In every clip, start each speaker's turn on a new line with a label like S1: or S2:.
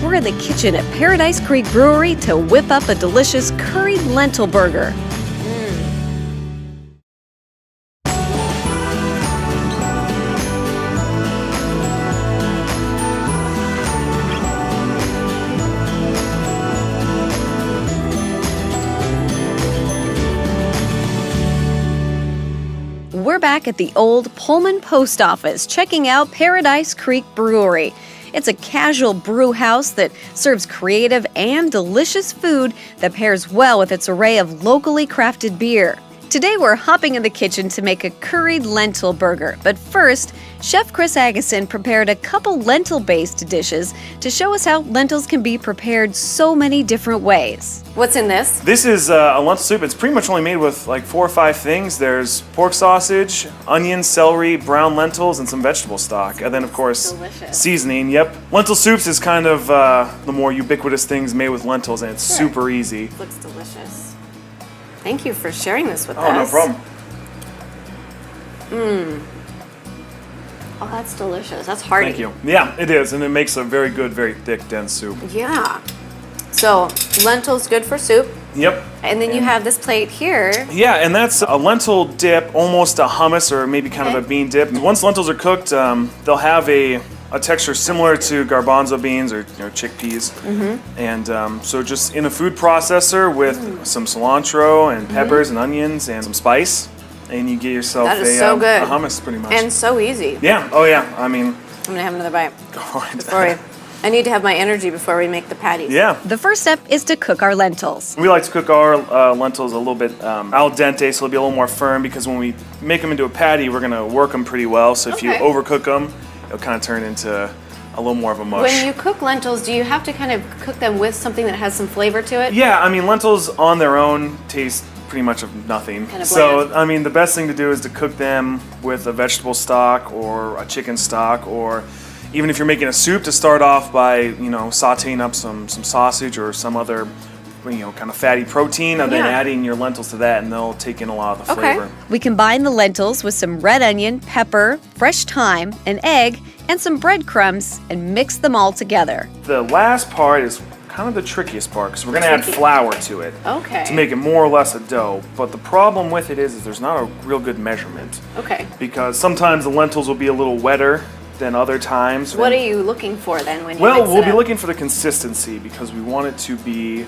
S1: We're in the kitchen at Paradise Creek Brewery to whip up a delicious curried lentil burger. We're back at the old Pullman Post Office checking out Paradise Creek Brewery. It's a casual brew house that serves creative and delicious food that pairs well with its array of locally crafted beer. Today we're hopping in the kitchen to make a curried lentil burger, but first, Chef Chris Aagesen prepared a couple lentil-based dishes to show us how lentils can be prepared so many different ways. What's in this?
S2: This is a lentil soup. It's pretty much only made with like 4 or 5 things. There's pork sausage, onions, celery, brown lentils, and some vegetable stock. And then, of course, seasoning. Yep. Lentil soups is kind of the more ubiquitous things made with lentils, and it's super easy.
S1: It looks delicious. Thank you for sharing this with us.
S2: Oh, no problem.
S1: Oh, that's delicious. That's hearty.
S2: Thank you. Yeah, it is, and it makes a very good, very thick, dense soup.
S1: Yeah. So, lentils good for soup.
S2: Yep.
S1: And then you have this plate here.
S2: Yeah, and that's a lentil dip, almost a hummus or maybe kind of a bean dip. Once lentils are cooked, they'll have a texture similar to garbanzo beans or chickpeas. And so just in a food processor with some cilantro and peppers and onions and some spice, and you get yourself a hummus pretty much.
S1: And so easy.
S2: Yeah, oh yeah, I mean.
S1: I'm gonna have another bite.
S2: Go for it.
S1: I need to have my energy before we make the patties.
S2: Yeah.
S1: The first step is to cook our lentils.
S2: We like to cook our lentils a little bit al dente, so they'll be a little more firm, because when we make them into a patty, we're gonna work them pretty well. So if you overcook them, it'll kind of turn into a little more of a mush.
S1: When you cook lentils, do you have to kind of cook them with something that has some flavor to it?
S2: Yeah, I mean, lentils on their own taste pretty much of nothing.
S1: Kind of
S2: so, I mean, the best thing to do is to cook them with a vegetable stock or a chicken stock, or even if you're making a soup, to start off by, sauteing up some sausage or some other, kind of fatty protein, and then adding your lentils to that, and they'll take in a lot of the flavor.
S1: We combine the lentils with some red onion, pepper, fresh thyme, an egg, and some breadcrumbs, and mix them all together.
S2: The last part is kind of the trickiest part, because we're going to add flour to it to make it more or less a dough. But the problem with it is there's not a real good measurement. Because sometimes the lentils will be a little wetter than other times.
S1: What are you looking for then when you
S2: Well,
S1: mix it
S2: we'll be
S1: up?
S2: looking for the consistency, because we want it to be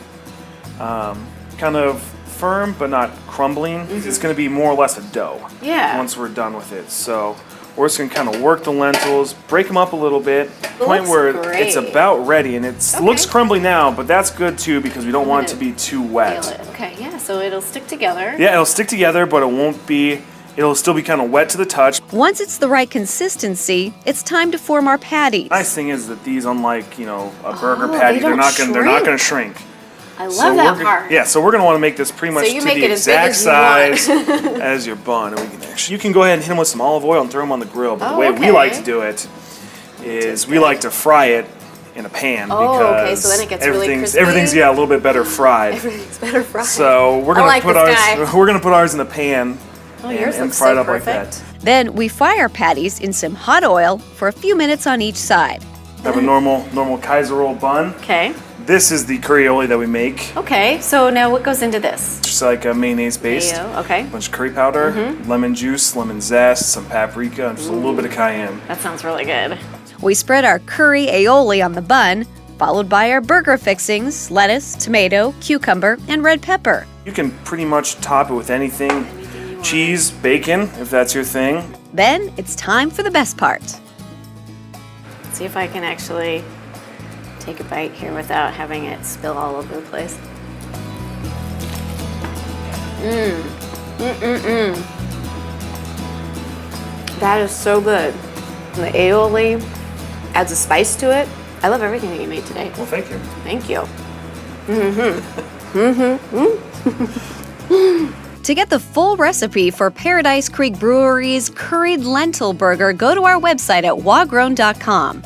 S2: kind of firm but not crumbling. It's going to be more or less a dough once we're done with it. So we're just going to kind of work the lentils, break them up a little bit, point where it's about ready, and it looks crumbly now, but that's good too, because we don't want it to be too wet.
S1: So it'll stick together.
S2: Yeah, it'll stick together, but it'll still be kind of wet to the touch.
S1: Once it's the right consistency, it's time to form our patties.
S2: Nice thing is that these, unlike a burger patty, they're not going to shrink.
S1: I love that part.
S2: Yeah, so we're going to want to make this pretty much to the exact size as your bun. And you can go ahead and hit them with some olive oil and throw them on the grill. But the way we like to do it is we like to fry it in a pan, because
S1: so then it gets really crispy.
S2: Everything's a little bit better fried.
S1: Everything's better fried.
S2: So we're going to put ours in the pan and fry it up like that.
S1: Then we fry our patties in some hot oil for a few minutes on each side.
S2: Have a normal Kaiser roll bun. This is the curry aioli that we make.
S1: So now what goes into this?
S2: Just like a mayonnaise paste. A bunch of curry powder, lemon juice, lemon zest, some paprika, and just a little bit of cayenne.
S1: That sounds really good. We spread our curry aioli on the bun, followed by our burger fixings, lettuce, tomato, cucumber, and red pepper.
S2: You can pretty much top it with anything. Cheese, bacon, if that's your thing.
S1: Then it's time for the best part. Let's see if I can actually take a bite here without having it spill all over the place. That is so good. And the aioli adds a spice to it. I love everything that you made today.
S2: Well, thank you.
S1: Thank you. To get the full recipe for Paradise Creek Brewery's curried lentil burger, go to our website at wagrown.com.